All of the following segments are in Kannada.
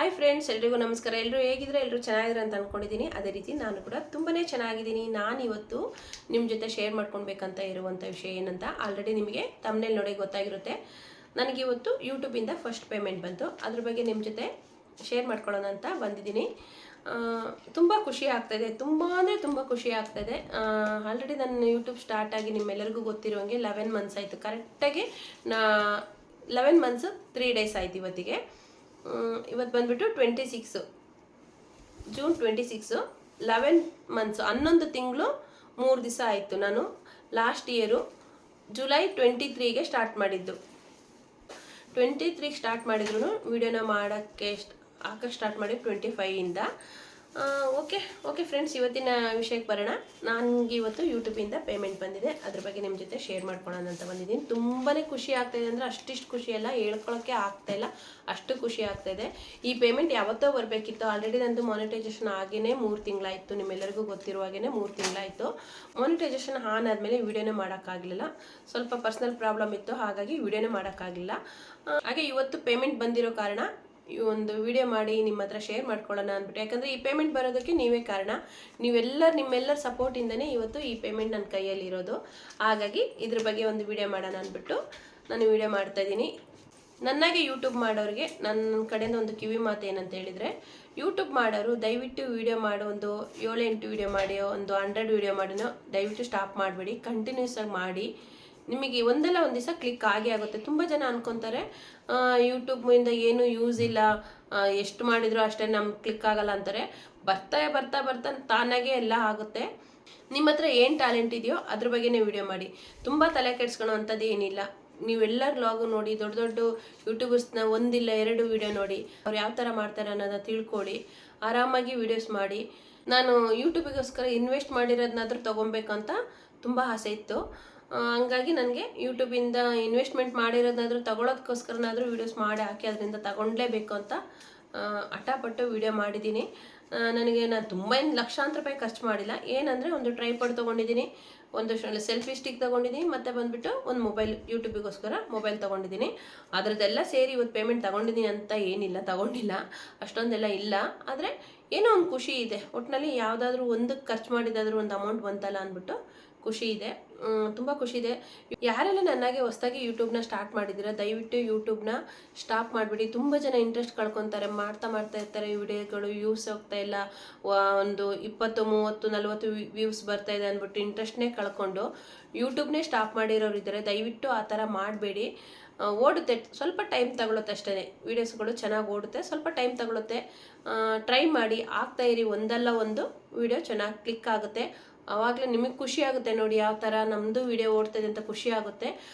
ಹಾಯ್ ಫ್ರೆಂಡ್ಸ್, ಎಲ್ರಿಗೂ ನಮಸ್ಕಾರ. ಎಲ್ಲರೂ ಹೇಗಿದ್ರೆ ಎಲ್ಲರೂ ಚೆನ್ನಾಗಿದ್ರೆ ಅಂತ ಅಂದ್ಕೊಂಡಿದ್ದೀನಿ. ಅದೇ ರೀತಿ ನಾನು ಕೂಡ ತುಂಬನೇ ಚೆನ್ನಾಗಿದ್ದೀನಿ. ನಾನು ಇವತ್ತು ನಿಮ್ಮ ಜೊತೆ ಶೇರ್ ಮಾಡ್ಕೊಳ್ಬೇಕಂತ ಇರುವಂಥ ವಿಷಯ ಏನಂತ ಆಲ್ರೆಡಿ ನಿಮಗೆ ತಮ್ಮನೇಲಿ ನೋಡಿ ಗೊತ್ತಾಗಿರುತ್ತೆ. ನನಗೆ ಇವತ್ತು ಯೂಟ್ಯೂಬಿಂದ ಫಸ್ಟ್ ಪೇಮೆಂಟ್ ಬಂತು. ಅದ್ರ ಬಗ್ಗೆ ನಿಮ್ಮ ಜೊತೆ ಶೇರ್ ಮಾಡ್ಕೊಳ್ಳೋಣ ಅಂತ ಬಂದಿದ್ದೀನಿ. ತುಂಬ ಖುಷಿ ಆಗ್ತಾಯಿದೆ, ತುಂಬ ಅಂದರೆ ತುಂಬ ಖುಷಿ ಆಗ್ತಾಯಿದೆ. ಆಲ್ರೆಡಿ ನನ್ನ ಯೂಟ್ಯೂಬ್ ಸ್ಟಾರ್ಟ್ ಆಗಿ ನಿಮ್ಮೆಲ್ಲರಿಗೂ ಗೊತ್ತಿರೋಂಗೆ 11 ಮಂತ್ಸ್ ಆಯಿತು. ಕರೆಕ್ಟಾಗಿ 11 ಮಂತ್ಸು 3 ಡೇಸ್ ಆಯಿತು ಇವತ್ತಿಗೆ. ಇವತ್ತು ಬಂದುಬಿಟ್ಟು 26 ಜೂನ್ 26, 11 ಮಂತ್ಸು 11 ತಿಂಗಳು 3 ದಿವಸ ಆಯಿತು. ನಾನು ಲಾಸ್ಟ್ ಇಯರು ಜುಲೈ 23ಗೆ ಸ್ಟಾರ್ಟ್ ಮಾಡಿದ್ದು. 23ಗೆ ಸ್ಟಾರ್ಟ್ ಮಾಡಿದ್ರು ವಿಡಿಯೋನ ಹಾಕಕ್ಕೆ ಸ್ಟಾರ್ಟ್ ಮಾಡಿ 25ಇಂದ. ಓಕೆ ಫ್ರೆಂಡ್ಸ್, ಇವತ್ತಿನ ವಿಷಯಕ್ಕೆ ಬರೋಣ. ನನಗೆ ಇವತ್ತು ಯೂಟ್ಯೂಬಿಂದ ಪೇಮೆಂಟ್ ಬಂದಿದೆ. ಅದ್ರ ಬಗ್ಗೆ ನಿಮ್ಮ ಜೊತೆ ಶೇರ್ ಮಾಡ್ಕೊಳ್ಳೋಣ ಅಂತ ಬಂದಿದ್ದೀನಿ. ತುಂಬಾ ಖುಷಿ ಆಗ್ತಾಯಿದೆ. ಅಂದರೆ ಅಷ್ಟಿಷ್ಟು ಖುಷಿ ಎಲ್ಲ ಹೇಳ್ಕೊಳ್ಳೋಕ್ಕೆ ಆಗ್ತಾಯಿಲ್ಲ, ಅಷ್ಟು ಖುಷಿ ಆಗ್ತಾಯಿದೆ. ಈ ಪೇಮೆಂಟ್ ಯಾವತ್ತೋ ಬರಬೇಕಿತ್ತು. ಆಲ್ರೆಡಿ ನಂದು ಮಾನಿಟೈಸೇಷನ್ ಆಗೇ 3 ತಿಂಗಳಾಯಿತು. ನಿಮ್ಮೆಲ್ಲರಿಗೂ ಗೊತ್ತಿರುವ ಹಾಗೇ 3 ತಿಂಗಳಾಯಿತು. ಮಾನಿಟೈಸೇಷನ್ ಆನ್ ಆದಮೇಲೆ ವೀಡಿಯೋನೇ ಮಾಡೋಕ್ಕಾಗಲಿಲ್ಲ. ಸ್ವಲ್ಪ ಪರ್ಸ್ನಲ್ ಪ್ರಾಬ್ಲಮ್ ಇತ್ತು, ಹಾಗಾಗಿ ವೀಡಿಯೋನೇ ಮಾಡೋಕ್ಕಾಗಲಿಲ್ಲ. ಹಾಗೆ ಇವತ್ತು ಪೇಮೆಂಟ್ ಬಂದಿರೋ ಕಾರಣ ಈ ಒಂದು ವಿಡಿಯೋ ಮಾಡಿ ನಿಮ್ಮ ಹತ್ರ ಶೇರ್ ಮಾಡ್ಕೊಳ್ಳೋಣ ಅಂದ್ಬಿಟ್ಟು. ಯಾಕಂದರೆ ಈ ಪೇಮೆಂಟ್ ಬರೋದಕ್ಕೆ ನೀವೇ ಕಾರಣ. ನಿಮ್ಮೆಲ್ಲರ ಸಪೋರ್ಟಿಂದನೇ ಇವತ್ತು ಈ ಪೇಮೆಂಟ್ ನನ್ನ ಕೈಯಲ್ಲಿ ಇರೋದು. ಹಾಗಾಗಿ ಇದ್ರ ಬಗ್ಗೆ ಒಂದು ವಿಡಿಯೋ ಮಾಡೋಣ ಅಂದ್ಬಿಟ್ಟು ನಾನು ವಿಡಿಯೋ ಮಾಡ್ತಾಯಿದ್ದೀನಿ. ನನ್ನಾಗೆ ಯೂಟ್ಯೂಬ್ ಮಾಡೋರಿಗೆ ನನ್ನ ಕಡೆಯಿಂದ ಒಂದು ಕಿವಿ ಮಾತು ಏನಂತ ಹೇಳಿದರೆ, ಯೂಟ್ಯೂಬ್ ಮಾಡೋರು ದಯವಿಟ್ಟು ವಿಡಿಯೋ ಮಾಡೋ ಒಂದು 7-8 ವಿಡಿಯೋ ಮಾಡಿ, ಒಂದು 100 ವಿಡಿಯೋ ಮಾಡಿನೋ ದಯವಿಟ್ಟು ಸ್ಟಾಪ್ ಮಾಡಬೇಡಿ. ಕಂಟಿನ್ಯೂಸ್ ಆಗಿ ಮಾಡಿ. ನಿಮಗೆ ಒಂದಲ್ಲ ಒಂದು ದಿವಸ ಕ್ಲಿಕ್ ಆಗೇ ಆಗುತ್ತೆ. ತುಂಬ ಜನ ಅನ್ಕೊತಾರೆ ಯೂಟ್ಯೂಬಿಂದ ಏನೂ ಯೂಸ್ ಇಲ್ಲ, ಎಷ್ಟು ಮಾಡಿದ್ರು ಅಷ್ಟೇ ನಮ್ಗೆ ಕ್ಲಿಕ್ ಆಗಲ್ಲ ಅಂತಾರೆ. ಬರ್ತಾ ತಾನಾಗೆ ಎಲ್ಲ ಆಗುತ್ತೆ. ನಿಮ್ಮ ಹತ್ರ ಏನು ಟ್ಯಾಲೆಂಟ್ ಇದೆಯೋ ಅದ್ರ ಬಗ್ಗೆನೇ ವಿಡಿಯೋ ಮಾಡಿ. ತುಂಬ ತಲೆ ಕೆಡ್ಸ್ಕೊಳ್ಳೋ ಅಂಥದ್ದು ಏನಿಲ್ಲ. ನೀವೆಲ್ಲ ವ್ಲಾಗು ನೋಡಿ, ದೊಡ್ಡ ಯೂಟ್ಯೂಬರ್ಸ್ನ 1-2 ವಿಡಿಯೋ ನೋಡಿ, ಅವ್ರು ಯಾವ ಥರ ಮಾಡ್ತಾರೆ ಅನ್ನೋದನ್ನ ತಿಳ್ಕೊಳ್ಳಿ. ಆರಾಮಾಗಿ ವೀಡಿಯೋಸ್ ಮಾಡಿ. ನಾನು ಯೂಟ್ಯೂಬಿಗೋಸ್ಕರ ಇನ್ವೆಸ್ಟ್ ಮಾಡಿರೋದನ್ನಾದ್ರೂ ತೊಗೊಬೇಕಂತ ತುಂಬ ಆಸೆ ಇತ್ತು. ಹಂಗಾಗಿ ನನಗೆ ಯೂಟ್ಯೂಬಿಂದ ಇನ್ವೆಸ್ಟ್ಮೆಂಟ್ ಮಾಡಿರೋದಾದ್ರೂ ತಗೊಳ್ಳೋದಕ್ಕೋಸ್ಕರನಾದರೂ ವೀಡಿಯೋಸ್ ಮಾಡಿ ಹಾಕಿ ಅದರಿಂದ ತಗೊಳ್ಳೇಬೇಕು ಅಂತ ಹಠಪಟ್ಟು ವೀಡಿಯೋ ಮಾಡಿದ್ದೀನಿ. ನಾನು ತುಂಬ ಏನು ಲಕ್ಷಾಂತರ ರೂಪಾಯಿ ಖರ್ಚು ಮಾಡಿಲ್ಲ. ಏನಂದರೆ ಒಂದು ಟ್ರೈಪಾಡ್ ತೊಗೊಂಡಿದ್ದೀನಿ, ಒಂದು ಸೆಲ್ಫಿ ಸ್ಟಿಕ್ ತೊಗೊಂಡಿದ್ದೀನಿ, ಮತ್ತು ಬಂದುಬಿಟ್ಟು ಒಂದು ಮೊಬೈಲ್, ಯೂಟ್ಯೂಬಿಗೋಸ್ಕರ ಮೊಬೈಲ್ ತೊಗೊಂಡಿದ್ದೀನಿ. ಅದರದ್ದೆಲ್ಲ ಸೇರಿ ಇವತ್ತು ಪೇಮೆಂಟ್ ತೊಗೊಂಡಿದ್ದೀನಿ ಅಂತ ಏನಿಲ್ಲ, ತೊಗೊಂಡಿಲ್ಲ, ಅಷ್ಟೊಂದೆಲ್ಲ ಇಲ್ಲ. ಆದರೆ ಏನೋ ಒಂದು ಖುಷಿ ಇದೆ. ಒಟ್ಟಿನಲ್ಲಿ ಯಾವುದಾದ್ರೂ ಒಂದಕ್ಕೆ ಖರ್ಚು ಮಾಡಿದಾದ್ರೂ ಒಂದು ಅಮೌಂಟ್ ಬಂತಲ್ಲ ಅಂದ್ಬಿಟ್ಟು ಖುಷಿ ಇದೆ, ತುಂಬ ಖುಷಿ ಇದೆ. ಯಾರೆಲ್ಲ ನನ್ನಾಗೆ ಹೊಸದಾಗಿ ಯೂಟ್ಯೂಬ್ನ ಸ್ಟಾರ್ಟ್ ಮಾಡಿದ್ದೀರಾ ದಯವಿಟ್ಟು ಯೂಟ್ಯೂಬ್ನ ಸ್ಟಾಪ್ ಮಾಡಿಬಿಡಿ. ತುಂಬ ಜನ ಇಂಟ್ರೆಸ್ಟ್ ಕಳ್ಕೊತಾರೆ, ಮಾಡ್ತಾ ಇರ್ತಾರೆ. ವಿಡಿಯೋಗಳು ವ್ಯೂಸ್ ಹೋಗ್ತಾ ಇಲ್ಲ, ಒಂದು 20, 30, 40 ವ್ಯೂಸ್ ಬರ್ತಾ ಇದೆ ಅಂದ್ಬಿಟ್ಟು ಇಂಟ್ರೆಸ್ಟ್ನೇ ಕಳ್ಕೊಂಡು ಯೂಟ್ಯೂಬ್ನೇ ಸ್ಟಾಪ್ ಮಾಡಿರೋರು ಇದ್ದಾರೆ. ದಯವಿಟ್ಟು ಆ ಥರ ಮಾಡಬೇಡಿ. ಓಡುತ್ತೆ, ಸ್ವಲ್ಪ ಟೈಮ್ ತಗೊಳುತ್ತೆ ಅಷ್ಟೇ. ವೀಡಿಯೋಸ್ಗಳು ಚೆನ್ನಾಗಿ ಓಡುತ್ತೆ, ಸ್ವಲ್ಪ ಟೈಮ್ ತಗೊಳುತ್ತೆ. ಟ್ರೈ ಮಾಡಿ, ಆಗ್ತಾಯಿರಿ. ಒಂದಲ್ಲ ಒಂದು ವಿಡಿಯೋ ಚೆನ್ನಾಗಿ ಕ್ಲಿಕ್ ಆಗುತ್ತೆ. ಆವಾಗಲೇ ನಿಮಗೆ ಖುಷಿ ಆಗುತ್ತೆ ನೋಡಿ, ಯಾವ ಥರ ನಮ್ಮದು ವಿಡಿಯೋ ಓಡ್ತಾಯಿದೆ ಅಂತ ಖುಷಿ ಆಗುತ್ತೆ.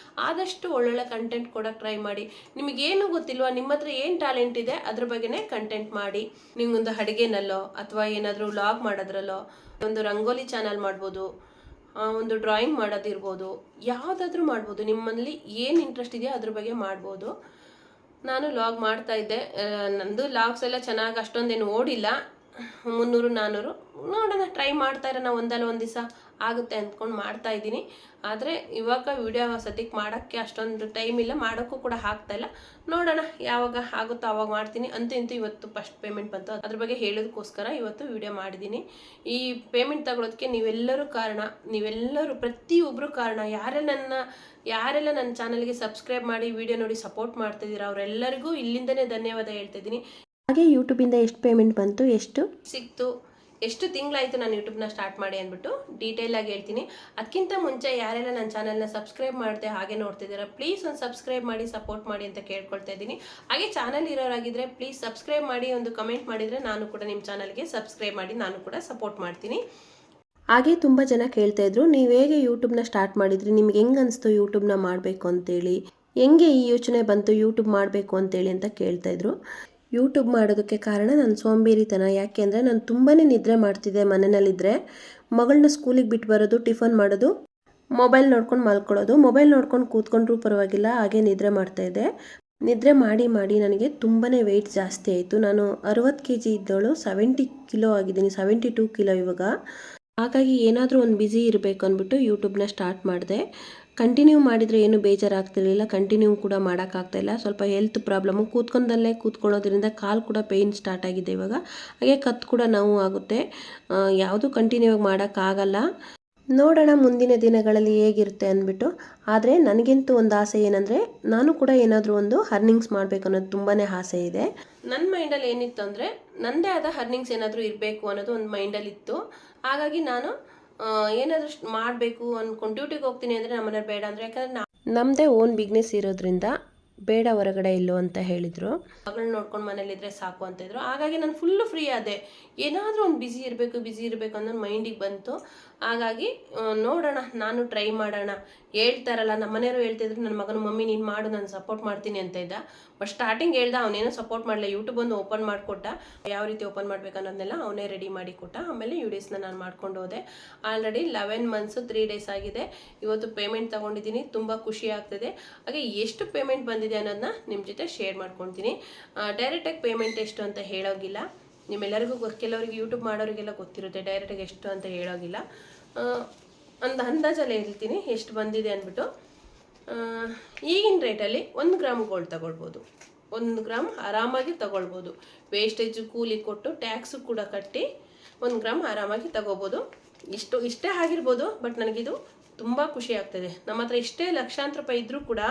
ಆದಷ್ಟು ಒಳ್ಳೊಳ್ಳೆ ಕಂಟೆಂಟ್ ಕೊಡೋಕ್ಕೆ ಟ್ರೈ ಮಾಡಿ. ನಿಮಗೇನು ಗೊತ್ತಿಲ್ವಾ, ನಿಮ್ಮ ಹತ್ರ ಏನು ಟ್ಯಾಲೆಂಟ್ ಇದೆ ಅದ್ರ ಬಗ್ಗೆನೇ ಕಂಟೆಂಟ್ ಮಾಡಿ. ನಿಮಗೊಂದು ಅಡುಗೆನಲ್ಲೋ ಅಥವಾ ಏನಾದರೂ ವ್ಲಾಗ್ ಮಾಡೋದ್ರಲ್ಲೋ, ಒಂದು ರಂಗೋಲಿ ಚಾನಲ್ ಮಾಡ್ಬೋದು, ಒಂದು ಡ್ರಾಯಿಂಗ್ ಮಾಡೋದಿರ್ಬೋದು, ಯಾವುದಾದ್ರೂ ಮಾಡ್ಬೋದು. ನಿಮ್ಮಲ್ಲಿ ಏನು ಇಂಟ್ರೆಸ್ಟ್ ಇದೆಯೋ ಅದ್ರ ಬಗ್ಗೆ ಮಾಡ್ಬೋದು. ನಾನು ವ್ಲಾಗ್ ಮಾಡ್ತಾಯಿದ್ದೆ. ನಂದು ವ್ಲಾಗ್ಸ್ ಎಲ್ಲ ಚೆನ್ನಾಗಿ ಅಷ್ಟೊಂದೇನು ಓಡಿಲ್ಲ, 300-400 ನೋಡೋಣ, ಟ್ರೈ ಮಾಡ್ತಾ ಇರೋಣ. ಒಂದಲ್ಲ ಒಂದು ದಿವಸ ಆಗುತ್ತೆ ಅಂದ್ಕೊಂಡು ಮಾಡ್ತಾಯಿದ್ದೀನಿ. ಆದರೆ ಇವಾಗ ವಿಡಿಯೋ ಸದ್ಯಕ್ಕೆ ಮಾಡೋಕ್ಕೆ ಅಷ್ಟೊಂದು ಟೈಮ್ ಇಲ್ಲ, ಮಾಡೋಕ್ಕೂ ಕೂಡ ಆಗ್ತಾಯಿಲ್ಲ. ನೋಡೋಣ, ಯಾವಾಗ ಆಗುತ್ತೋ ಆವಾಗ ಮಾಡ್ತೀನಿ. ಅಂತೂ ಇವತ್ತು ಫಸ್ಟ್ ಪೇಮೆಂಟ್ ಬಂತು, ಅದ್ರ ಬಗ್ಗೆ ಹೇಳೋದಕ್ಕೋಸ್ಕರ ಇವತ್ತು ವಿಡಿಯೋ ಮಾಡಿದ್ದೀನಿ. ಈ ಪೇಮೆಂಟ್ ತಗೊಳ್ಳೋದಕ್ಕೆ ನೀವೆಲ್ಲರೂ ಕಾರಣ, ನೀವೆಲ್ಲರೂ ಪ್ರತಿಯೊಬ್ಬರು ಕಾರಣ. ಯಾರೆಲ್ಲ ನನ್ನ ಚಾನಲ್ಗೆ ಸಬ್ಸ್ಕ್ರೈಬ್ ಮಾಡಿ ವಿಡಿಯೋ ನೋಡಿ ಸಪೋರ್ಟ್ ಮಾಡ್ತಿದ್ದೀರಾ ಅವರೆಲ್ಲರಿಗೂ ಇಲ್ಲಿಂದನೇ ಧನ್ಯವಾದ ಹೇಳ್ತಿದ್ದೀನಿ. ಹಾಗೆ ಯೂಟ್ಯೂಬಿಂದ ಎಷ್ಟು ಪೇಮೆಂಟ್ ಬಂತು, ಎಷ್ಟು ಸಿಕ್ತು, ಎಷ್ಟು ತಿಂಗಳಾಯಿತು ನಾನು ಯೂಟ್ಯೂಬ್ನ ಸ್ಟಾರ್ಟ್ ಮಾಡಿ ಅಂದ್ಬಿಟ್ಟು ಡೀಟೇಲಾಗಿ ಹೇಳ್ತೀನಿ. ಅದಕ್ಕಿಂತ ಮುಂಚೆ ಯಾರೆಲ್ಲ ನನ್ನ ಚಾನಲ್ನ ಸಬ್ಸ್ಕ್ರೈಬ್ ಮಾಡಿದೆ ಹಾಗೆ ನೋಡ್ತಿದ್ದೀರಾ, ಪ್ಲೀಸ್ ಒಂದು ಸಬ್ಸ್ಕ್ರೈಬ್ ಮಾಡಿ ಸಪೋರ್ಟ್ ಮಾಡಿ ಅಂತ ಕೇಳ್ಕೊಳ್ತಾ ಇದ್ದೀನಿ. ಹಾಗೆ ಚಾನಲ್ ಇರೋರಾಗಿದ್ದರೆ ಪ್ಲೀಸ್ ಸಬ್ಸ್ಕ್ರೈಬ್ ಮಾಡಿ, ಒಂದು ಕಮೆಂಟ್ ಮಾಡಿದರೆ ನಾನು ಕೂಡ ನಿಮ್ಮ ಚಾನಲ್ಗೆ ಸಬ್ಸ್ಕ್ರೈಬ್ ಮಾಡಿ ನಾನು ಕೂಡ ಸಪೋರ್ಟ್ ಮಾಡ್ತೀನಿ. ಹಾಗೆ ತುಂಬ ಜನ ಕೇಳ್ತಾ ಇದ್ರು, ನೀವು ಹೇಗೆ ಯೂಟ್ಯೂಬ್ನ ಸ್ಟಾರ್ಟ್ ಮಾಡಿದ್ರಿ, ನಿಮ್ಗೆ ಹೆಂಗೆ ಅನಿಸ್ತು ಯೂಟ್ಯೂಬ್ನ ಮಾಡಬೇಕು ಅಂತೇಳಿ, ಹೆಂಗೆ ಈ ಯೋಚನೆ ಬಂತು ಯೂಟ್ಯೂಬ್ ಮಾಡಬೇಕು ಅಂತೇಳಿ ಅಂತ ಕೇಳ್ತಾಯಿದ್ರು. ಯೂಟ್ಯೂಬ್ ಮಾಡೋದಕ್ಕೆ ಕಾರಣ ನನ್ನ ಸೋಂಬೇರಿತನ. ಯಾಕೆ ಅಂದರೆ ನಾನು ತುಂಬಾ ನಿದ್ರೆ ಮಾಡ್ತಿದ್ದೆ. ಮನೆಯಲ್ಲಿದ್ದರೆ ಮಗಳನ್ನ ಸ್ಕೂಲಿಗೆ ಬಿಟ್ಟು ಬರೋದು, ಟಿಫನ್ ಮಾಡೋದು, ಮೊಬೈಲ್ ನೋಡ್ಕೊಂಡು ಮಲ್ಕೊಳ್ಳೋದು, ಮೊಬೈಲ್ ನೋಡ್ಕೊಂಡು ಕೂತ್ಕೊಂಡ್ರೂ ಪರವಾಗಿಲ್ಲ, ಹಾಗೆ ನಿದ್ರೆ ಮಾಡ್ತಾಯಿದ್ದೆ. ನಿದ್ರೆ ಮಾಡಿ ನನಗೆ ತುಂಬಾ ವೆಯ್ಟ್ ಜಾಸ್ತಿ ಆಯಿತು. ನಾನು 60 kg ಇದ್ದವಳು 70 ಕಿಲೋ ಆಗಿದ್ದೀನಿ, 72 ಕಿಲೋ ಇವಾಗ. ಹಾಗಾಗಿ ಏನಾದರೂ ಒಂದು ಬ್ಯುಸಿ ಇರಬೇಕು ಅಂದ್ಬಿಟ್ಟು ಯೂಟ್ಯೂಬ್ನ ಸ್ಟಾರ್ಟ್ ಮಾಡಿದೆ. ಕಂಟಿನ್ಯೂ ಮಾಡಿದರೆ ಏನು ಬೇಜಾರಾಗ್ತಿರಲಿಲ್ಲ, ಕಂಟಿನ್ಯೂ ಕೂಡ ಮಾಡೋಕ್ಕಾಗ್ತಾಯಿಲ್ಲ. ಸ್ವಲ್ಪ ಹೆಲ್ತ್ ಪ್ರಾಬ್ಲಮ್ಮು, ಕೂತ್ಕೊಳ್ಳೋದ್ರಿಂದ ಕಾಲು ಕೂಡ ಪೇಯ್ನ್ ಸ್ಟಾರ್ಟ್ ಆಗಿದೆ ಇವಾಗ. ಹಾಗೆ ಕತ್ತು ಕೂಡ ನೋವು ಆಗುತ್ತೆ. ಯಾವುದು ಕಂಟಿನ್ಯೂ ಆಗಿ ಮಾಡೋಕ್ಕಾಗಲ್ಲ. ನೋಡೋಣ ಮುಂದಿನ ದಿನಗಳಲ್ಲಿ ಹೇಗಿರುತ್ತೆ ಅಂದ್ಬಿಟ್ಟು. ಆದರೆ ನನಗಂತೂ ಒಂದು ಆಸೆ ಏನಂದರೆ, ನಾನು ಕೂಡ ಏನಾದರೂ ಒಂದು ಅರ್ನಿಂಗ್ಸ್ ಮಾಡಬೇಕು ಅನ್ನೋದು ತುಂಬಾ ಆಸೆ ಇದೆ. ನನ್ನ ಮೈಂಡಲ್ಲಿ ಏನಿತ್ತು ಅಂದರೆ, ನನ್ನದೇ ಆದ ಅರ್ನಿಂಗ್ಸ್ ಏನಾದರೂ ಇರಬೇಕು ಅನ್ನೋದು ಒಂದು ಮೈಂಡಲ್ಲಿತ್ತು. ಹಾಗಾಗಿ ನಾನು ಏನಾದರೂ ಮಾಡಬೇಕು ಅಂದ್ಕೊಂಡು ಡ್ಯೂಟಿಗೆ ಹೋಗ್ತೀನಿ ಅಂದರೆ ನಮ್ಮನೇಲಿ ಬೇಡ ಅಂದರೆ, ಯಾಕಂದರೆ ನಮ್ಮದೇ ಓನ್ ಬಿಸ್ನೆಸ್ ಇರೋದ್ರಿಂದ ಬೇಡ ಹೊರಗಡೆ ಇಲ್ಲೋ ಅಂತ ಹೇಳಿದರು. ಮಗಳನ್ನ ನೋಡ್ಕೊಂಡು ಮನೇಲಿದ್ರೆ ಸಾಕು ಅಂತಿದ್ರು. ಹಾಗಾಗಿ ನಾನು ಫುಲ್ಲು ಫ್ರೀ ಆದೆ. ಏನಾದರೂ ಒಂದು ಬಿಸಿ ಇರಬೇಕು ಅನ್ನೋದು ಮೈಂಡಿಗೆ ಬಂತು. ಹಾಗಾಗಿ ನೋಡೋಣ, ನಾನು ಟ್ರೈ ಮಾಡೋಣ. ಹೇಳ್ತಾರಲ್ಲ, ನಮ್ಮ ಮನೆಯವರು ಹೇಳ್ತಿದ್ರು ನನ್ನ ಮಗನ, ಮಮ್ಮಿ ನೀನು ಮಾಡು, ನಾನು ಸಪೋರ್ಟ್ ಮಾಡ್ತೀನಿ ಅಂತ ಇದ್ದ. ಬಟ್ ಸ್ಟಾರ್ಟಿಂಗ್ ಹೇಳ್ದ, ಅವನೇನೋ ಸಪೋರ್ಟ್ ಮಾಡಲಿಲ್ಲ. ಯೂಟ್ಯೂಬ್ ಒಂದು ಓಪನ್ ಮಾಡಿಕೊಟ್ಟ, ಯಾವ ರೀತಿ ಓಪನ್ ಮಾಡಬೇಕು ಅನ್ನೋದನ್ನೆಲ್ಲ ಅವನೇ ರೆಡಿ ಮಾಡಿ ಕೊಟ್ಟ. ಆಮೇಲೆ ವೀಡಿಯೋಸ್ನ ನಾನು ಮಾಡ್ಕೊಂಡು ಹೋದೆ. ಆಲ್ರೆಡಿ 11 ಮಂತ್ಸು 3 ಡೇಸ್ ಆಗಿದೆ. ಇವತ್ತು ಪೇಮೆಂಟ್ ತೊಗೊಂಡಿದ್ದೀನಿ, ತುಂಬ ಖುಷಿ ಆಗ್ತಿದೆ. ಹಾಗೆ ಎಷ್ಟು ಪೇಮೆಂಟ್ ಬಂದಿದೆ ಅನ್ನೋದನ್ನ ನಿಮ್ಮ ಜೊತೆ ಶೇರ್ ಮಾಡ್ಕೊತೀನಿ. ಡೈರೆಕ್ಟಾಗಿ ಪೇಮೆಂಟ್ ಎಷ್ಟು ಅಂತ ಹೇಳೋಗಿಲ್ಲ. ನಿಮ್ಮೆಲ್ಲರಿಗೂ ಕೆಲವರಿಗೆ ಯೂಟ್ಯೂಬ್ ಮಾಡೋರಿಗೆಲ್ಲ ಗೊತ್ತಿರುತ್ತೆ, ಡೈರೆಕ್ಟಾಗಿ ಎಷ್ಟು ಅಂತ ಹೇಳೋಗಿಲ್ಲ. ಒಂದು ಅಂದಾಜಲ್ಲಿ ಹೇಳ್ತೀನಿ ಎಷ್ಟು ಬಂದಿದೆ ಅಂದ್ಬಿಟ್ಟು. ಈಗಿನ ರೇಟಲ್ಲಿ 1 ಗ್ರಾಮ್ ಗೋಲ್ಡ್ ತಗೊಳ್ಬೋದು. 1 ಗ್ರಾಮ್ ಆರಾಮಾಗಿ ತಗೊಳ್ಬೋದು. ವೇಸ್ಟೇಜು ಕೂಲಿ ಕೊಟ್ಟು ಟ್ಯಾಕ್ಸು ಕೂಡ ಕಟ್ಟಿ 1 ಗ್ರಾಮ್ ಆರಾಮಾಗಿ ತಗೋಬೋದು. ಇಷ್ಟೇ ಆಗಿರ್ಬೋದು, ಬಟ್ ನನಗಿದು ತುಂಬ ಖುಷಿ ಆಗ್ತದೆ. ನಮ್ಮ ಹತ್ರ ಇಷ್ಟೇ ಲಕ್ಷಾಂತರ ರೂಪಾಯಿ ಇದ್ದರೂ ಕೂಡ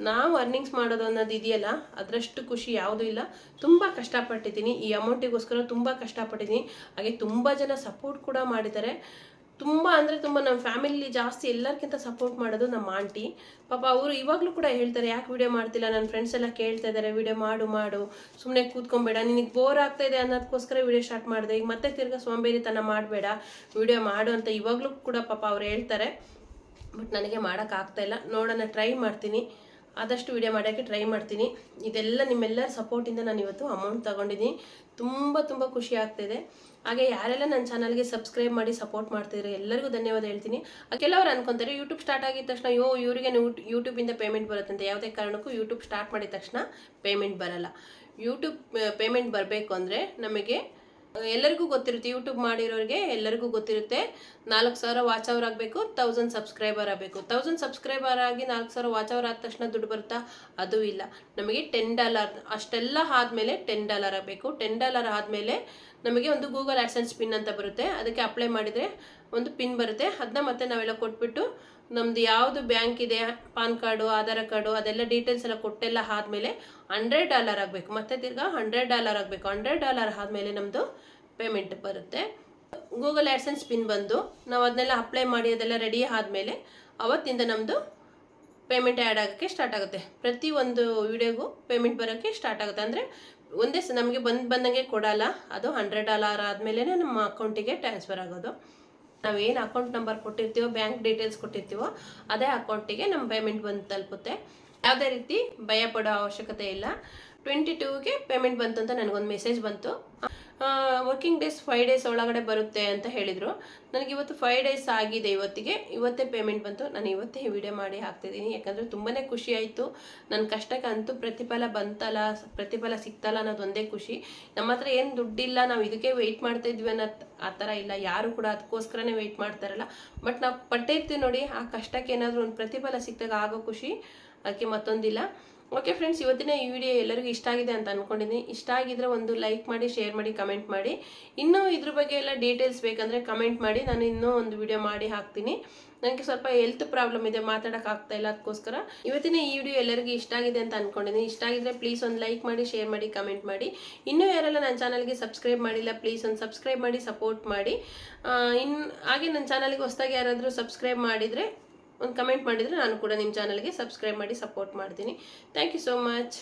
ನಾವು ಅರ್ನಿಂಗ್ಸ್ ಮಾಡೋದು ಅನ್ನೋದು ಇದೆಯಲ್ಲ, ಅದರಷ್ಟು ಖುಷಿ ಯಾವುದೂ ಇಲ್ಲ. ತುಂಬ ಕಷ್ಟಪಟ್ಟಿದ್ದೀನಿ, ಈ ಅಮೌಂಟಿಗೋಸ್ಕರ ತುಂಬ ಕಷ್ಟಪಟ್ಟಿದ್ದೀನಿ. ಹಾಗೆ ತುಂಬ ಜನ ಸಪೋರ್ಟ್ ಕೂಡ ಮಾಡಿದ್ದಾರೆ. ತುಂಬ ಅಂದರೆ ತುಂಬ ನಮ್ಮ ಫ್ಯಾಮಿಲಿ ಜಾಸ್ತಿ ಎಲ್ಲರಿಗಿಂತ ಸಪೋರ್ಟ್ ಮಾಡೋದು ನಮ್ಮ ಆಂಟಿ. ಪಾಪ ಅವರು ಇವಾಗಲೂ ಕೂಡ ಹೇಳ್ತಾರೆ, ಯಾಕೆ ವಿಡಿಯೋ ಮಾಡ್ತಿಲ್ಲ, ನನ್ನ ಫ್ರೆಂಡ್ಸ್ ಎಲ್ಲ ಕೇಳ್ತಾ ಇದ್ದಾರೆ, ವಿಡಿಯೋ ಮಾಡು, ಸುಮ್ಮನೆ ಕೂತ್ಕೊಬೇಡ, ನಿನಗೆ ಬೋರ್ ಆಗ್ತಾ ಇದೆ ಅನ್ನೋದಕ್ಕೋಸ್ಕರ ವಿಡಿಯೋ ಸ್ಟಾರ್ಟ್ ಮಾಡಿದೆ, ಈಗ ಮತ್ತೆ ತಿರ್ಗಾ ಸೋಂಬೇರಿತನ ಮಾಡಬೇಡ, ವಿಡಿಯೋ ಮಾಡು ಅಂತ ಇವಾಗಲೂ ಕೂಡ ಪಾಪ ಅವ್ರು ಹೇಳ್ತಾರೆ. ಬಟ್ ನನಗೆ ಮಾಡೋಕ್ಕಾಗ್ತಾಯಿಲ್ಲ. ನೋಡೋಣ, ಟ್ರೈ ಮಾಡ್ತೀನಿ, ಆದಷ್ಟು ವಿಡಿಯೋ ಮಾಡೋಕ್ಕೆ ಟ್ರೈ ಮಾಡ್ತೀನಿ. ಇದೆಲ್ಲ ನಿಮ್ಮೆಲ್ಲರ ಸಪೋರ್ಟಿಂದ ನಾನು ಇವತ್ತು ಅಮೌಂಟ್ ತೊಗೊಂಡಿದ್ದೀನಿ. ತುಂಬ ಖುಷಿ ಆಗ್ತಾಯಿದೆ. ಹಾಗೆ ಯಾರೆಲ್ಲ ನನ್ನ ಚಾನಲ್ಗೆ ಸಬ್ಸ್ಕ್ರೈಬ್ ಮಾಡಿ ಸಪೋರ್ಟ್ ಮಾಡ್ತಿದ್ರೆ ಎಲ್ಲರಿಗೂ ಧನ್ಯವಾದ ಹೇಳ್ತೀನಿ. ಕೆಲವರು ಅನ್ಕೊತಾರೆ ಯೂಟ್ಯೂಬ್ ಸ್ಟಾರ್ಟ್ ಆಗಿದ ತಕ್ಷಣ ಇವರಿಗೆ ಯೂಟ್ಯೂಬಿಂದ ಪೇಮೆಂಟ್ ಬರುತ್ತಂತೆ. ಯಾವುದೇ ಕಾರಣಕ್ಕೂ ಯೂಟ್ಯೂಬ್ ಸ್ಟಾರ್ಟ್ ಮಾಡಿದ ತಕ್ಷಣ ಪೇಮೆಂಟ್ ಬರಲ್ಲ. ಯೂಟ್ಯೂಬ್ ಪೇಮೆಂಟ್ ಬರಬೇಕು ಅಂದರೆ ನಮಗೆ ಎಲ್ಲರಿಗೂ ಗೊತ್ತಿರುತ್ತೆ, ಯೂಟ್ಯೂಬ್ ಮಾಡಿರೋರಿಗೆ ಎಲ್ಲರಿಗೂ ಗೊತ್ತಿರುತ್ತೆ, 4,000 ವಾಚ್ ಅವರ್ ಆಗಬೇಕು, 1000 ಸಬ್ಸ್ಕ್ರೈಬರ್ ಆಗಬೇಕು. 1000 ಸಬ್ಸ್ಕ್ರೈಬರ್ ಆಗಿ 4,000 ವಾಚ್ ಅವರ್ ಆದ ತಕ್ಷಣ ದುಡ್ಡು ಬರುತ್ತಾ? ಅದು ಇಲ್ಲ. ನಮಗೆ $10 ಅಷ್ಟೆಲ್ಲ ಆದಮೇಲೆ $10 ಆಗಬೇಕು. $10 ಆದಮೇಲೆ ನಮಗೆ ಒಂದು ಗೂಗಲ್ ಆಡ್ಸೆನ್ಸ್ ಪಿನ್ ಅಂತ ಬರುತ್ತೆ. ಅದಕ್ಕೆ ಅಪ್ಲೈ ಮಾಡಿದರೆ ಒಂದು ಪಿನ್ ಬರುತ್ತೆ. ಅದನ್ನ ಮತ್ತೆ ನಾವೆಲ್ಲ ಕೊಟ್ಬಿಟ್ಟು ನಮ್ಮದು ಯಾವುದು ಬ್ಯಾಂಕ್ ಇದೆ, ಪಾನ್ ಕಾರ್ಡು, ಆಧಾರ್ ಕಾರ್ಡು, ಅದೆಲ್ಲ ಡೀಟೇಲ್ಸ್ ಎಲ್ಲ ಕೊಟ್ಟೆಲ್ಲ ಆದಮೇಲೆ $100 ಆಗಬೇಕು. ಮತ್ತೆ ತಿರ್ಗಾ $100 ಆಗಬೇಕು. $100 ಆದಮೇಲೆ ನಮ್ಮದು ಪೇಮೆಂಟ್ ಬರುತ್ತೆ. ಗೂಗಲ್ ಆಡ್ಸೆನ್ಸ್ ಪಿನ್ ಬಂದು ನಾವು ಅದನ್ನೆಲ್ಲ ಅಪ್ಲೈ ಮಾಡಿ ಅದೆಲ್ಲ ರೆಡಿ ಆದಮೇಲೆ ಅವತ್ತಿಂದ ನಮ್ಮದು ಪೇಮೆಂಟ್ ಆ್ಯಡ್ ಆಗೋಕ್ಕೆ ಸ್ಟಾರ್ಟ್ ಆಗುತ್ತೆ. ಪ್ರತಿ ಒಂದು ವಿಡಿಯೋಗೂ ಪೇಮೆಂಟ್ ಬರೋಕ್ಕೆ ಸ್ಟಾರ್ಟ್ ಆಗುತ್ತೆ. ಅಂದರೆ ಒಂದೇ ನಮಗೆ ಬಂದಂಗೆ ಕೊಡಲ್ಲ, ಅದು $100 ಆದಮೇಲೆ ನಮ್ಮ ಅಕೌಂಟಿಗೆ ಟ್ರಾನ್ಸ್ಫರ್ ಆಗೋದು. ನಾವೇನು ಅಕೌಂಟ್ ನಂಬರ್ ಕೊಟ್ಟಿರ್ತೀವೋ, ಬ್ಯಾಂಕ್ ಡೀಟೇಲ್ಸ್ ಕೊಟ್ಟಿರ್ತೀವೋ, ಅದೇ ಅಕೌಂಟಿಗೆ ನಮ್ಮ ಪೇಮೆಂಟ್ ಬಂದು ತಲುಪುತ್ತೆ. ಯಾವುದೇ ರೀತಿ ಭಯ ಪಡೋ ಅವಶ್ಯಕತೆ ಇಲ್ಲ. 22ಗೆ ಪೇಮೆಂಟ್ ಬಂತು ಅಂತ ನನಗೊಂದು ಮೆಸೇಜ್ ಬಂತು. ವರ್ಕಿಂಗ್ ಡೇಸ್ 5 ಡೇಸ್ ಒಳಗಡೆ ಬರುತ್ತೆ ಅಂತ ಹೇಳಿದರು. ನನಗಿವತ್ತು 5 ಡೇಸ್ ಆಗಿದೆ. ಇವತ್ತೇ ಪೇಮೆಂಟ್ ಬಂತು. ನಾನು ಇವತ್ತೇ ವಿಡಿಯೋ ಮಾಡಿ ಹಾಕ್ತಿದ್ದೀನಿ, ಯಾಕಂದರೆ ತುಂಬಾ ಖುಷಿ ಆಯಿತು. ನನ್ನ ಕಷ್ಟಕ್ಕಂತೂ ಪ್ರತಿಫಲ ಸಿಗ್ತಲ್ಲ ಅನ್ನೋದು ಒಂದೇ ಖುಷಿ. ನಮ್ಮ ಹತ್ರ ಏನು ದುಡ್ಡಿಲ್ಲ, ನಾವು ಇದಕ್ಕೆ ವೆಯ್ಟ್ ಮಾಡ್ತಾ ಇದ್ವಿ ಅನ್ನೋದು ಆ ಥರ ಇಲ್ಲ. ಯಾರು ಕೂಡ ಅದಕ್ಕೋಸ್ಕರನೇ ವೆಯ್ಟ್ ಮಾಡ್ತಾರಲ್ಲ. ಬಟ್ ನಾವು ಪಟ್ಟಿರ್ತೀವಿ ನೋಡಿ, ಆ ಕಷ್ಟಕ್ಕೆ ಏನಾದರೂ ಒಂದು ಪ್ರತಿಫಲ ಸಿಕ್ಕಿದಾಗ ಆಗೋ ಖುಷಿ ಅದಕ್ಕೆ ಮತ್ತೊಂದಿಲ್ಲ. ಓಕೆ ಫ್ರೆಂಡ್ಸ್, ಇವತ್ತಿನ ಈ ವಿಡಿಯೋ ಎಲ್ಲರಿಗೂ ಇಷ್ಟ ಆಗಿದೆ ಅಂತ ಅಂದ್ಕೊಂಡಿದ್ದೀನಿ. ಇಷ್ಟ ಆಗಿದ್ರೆ ಒಂದು ಲೈಕ್ ಮಾಡಿ, ಶೇರ್ ಮಾಡಿ, ಕಮೆಂಟ್ ಮಾಡಿ. ಇನ್ನೂ ಇದ್ರ ಬಗ್ಗೆ ಎಲ್ಲ ಡೀಟೇಲ್ಸ್ ಬೇಕಂದರೆ ಕಮೆಂಟ್ ಮಾಡಿ, ನಾನು ಇನ್ನೂ ಒಂದು ವಿಡಿಯೋ ಮಾಡಿ ಹಾಕ್ತೀನಿ. ನನಗೆ ಸ್ವಲ್ಪ ಹೆಲ್ತ್ ಪ್ರಾಬ್ಲಮ್ ಇದೆ, ಮಾತಾಡೋಕ್ಕಾಗ್ತಾ ಇಲ್ಲ. ಅದಕ್ಕೋಸ್ಕರ ಇವತ್ತಿನ ಈ ವಿಡಿಯೋ ಎಲ್ಲರಿಗೂ ಇಷ್ಟ ಆಗಿದೆ ಅಂತ ಅಂದ್ಕೊಂಡಿದ್ದೀನಿ. ಇಷ್ಟ ಆಗಿದ್ರೆ ಪ್ಲೀಸ್ ಒಂದು ಲೈಕ್ ಮಾಡಿ, ಶೇರ್ ಮಾಡಿ, ಕಮೆಂಟ್ ಮಾಡಿ. ಇನ್ನೂ ಯಾರೆಲ್ಲ ನನ್ನ ಚಾನಲ್ಗೆ ಸಬ್ಸ್ಕ್ರೈಬ್ ಮಾಡಿಲ್ಲ, ಪ್ಲೀಸ್ ಒಂದು ಸಬ್ಸ್ಕ್ರೈಬ್ ಮಾಡಿ, ಸಪೋರ್ಟ್ ಮಾಡಿ. ಹಾಗೆ ನನ್ನ ಚಾನಲ್ಗೆ ಹೊಸದಾಗಿ ಯಾರಾದರೂ ಸಬ್ಸ್ಕ್ರೈಬ್ ಮಾಡಿದರೆ ಒಂದು ಕಮೆಂಟ್ ಮಾಡಿದರೆ ನಾನು ಕೂಡ ನಿಮ್ಮ ಚಾನಲ್ಗೆ ಸಬ್ಸ್ಕ್ರೈಬ್ ಮಾಡಿ ಸಪೋರ್ಟ್ ಮಾಡ್ತೀನಿ. Thank you so much.